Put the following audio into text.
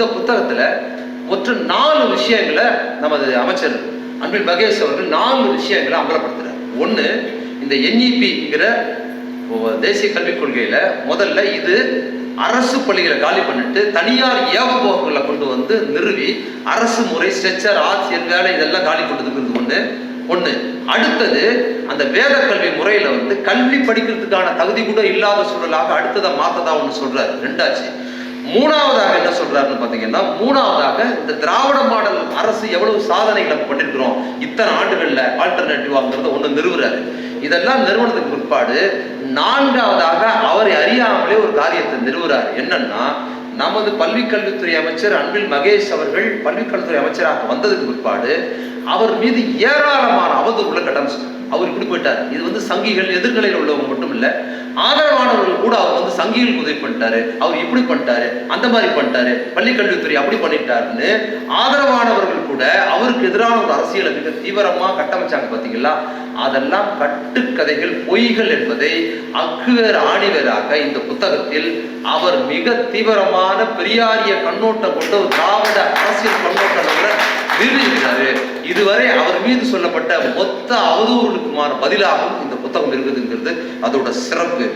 இந்த புத்தகத்துல மொத்த 4 விஷயங்களை நமது அமைச்சர் அன்பில் மகேஷ் அவர்கள் 4 விஷயங்களை அமலப்படுத்துறார். ஒண்ணு, இந்த NEP-ங்கிற தேசிய கல்விக் கொள்கையில முதல்ல இது அரசு பள்ளிகளை காலி பண்ணிட்டு தனியார் ஏவபோகங்களை கொண்டு வந்து நிறுவி அரசு முறை ஸ்ட்ரெச்சர் ஆசிரியர் வேலை இதெல்லாம் காலி கொண்டு ஒண்ணு. அடுத்தது, அந்த வேத கல்வி முறையில வந்து கல்வி படிக்கிறதுக்கான தகுதி கூட இல்லாத சூழலாக அடுத்ததை மாத்ததா ஒண்ணு சொல்றாரு. ரெண்டாச்சு. மூணாவதாக என்ன சொல்றாருன்னு பாத்தீங்கன்னா, மூணாவதாக இந்த திராவிட மாடல் அரசு எவ்வளவு சாதனைகளை பண்ணிருக்கிறோம் இத்தனை ஆண்டுகள்ல ஆல்டர்னேட்டிவாங்கிறத ஒண்ணு நிறுவுறாரு. இதெல்லாம் நிறுவனத்துக்கு பிற்பாடு நான்காவதாக அவரை அறியாமலே ஒரு காரியத்தை நிறுவுறாரு. என்னன்னா, நமது பள்ளிக்கல்வித்துறை அமைச்சர் அன்பில் மகேஷ் அவர்கள் பள்ளிக்கல்வித்துறை அமைச்சராக வந்ததுக்கு பிற்பாடு அவர் மீது ஏராளமான அவதூறுகளை கட்டமைச்சிட்டார். அவர் இப்படி போயிட்டார். இது வந்து சங்கிகள் எதிர்நிலையில் உள்ளவங்க மட்டும் இல்ல, ஆதரவானவர்கள் கூட அவர் வந்து சங்கிகளுக்கு உதவி பண்ணிட்டாரு, அவர் இப்படி பண்ணிட்டாரு, அந்த மாதிரி பண்ணிட்டாரு, பள்ளிக்கல்வித்துறை அப்படி பண்ணிட்டாருன்னு ஆதரவானவர்கள் கூட அவருக்கு எதிரான ஒரு அரசியலை மிக தீவிரமா கட்டமைச்சாங்க. பாத்தீங்களா? அதெல்லாம் கட்டுக்கதைகள், பொய்கள் என்பதை அக்குவேர் ஆணிவேராக இந்த புத்தகத்தில் அவர் மிக தீவிரமான பெரியாரிய கண்ணோட்டம் கொண்ட ஒரு திராவிட அரசியல் கண்ணோட்டங்களை நிரூபிக்கிறாரு. இதுவரை அவர் மீது சொல்லப்பட்ட மொத்த அவதூறுகளுக்குமான பதிலாகவும் இந்த புத்தகம் இருக்குதுங்கிறது அதோட சிறப்பு.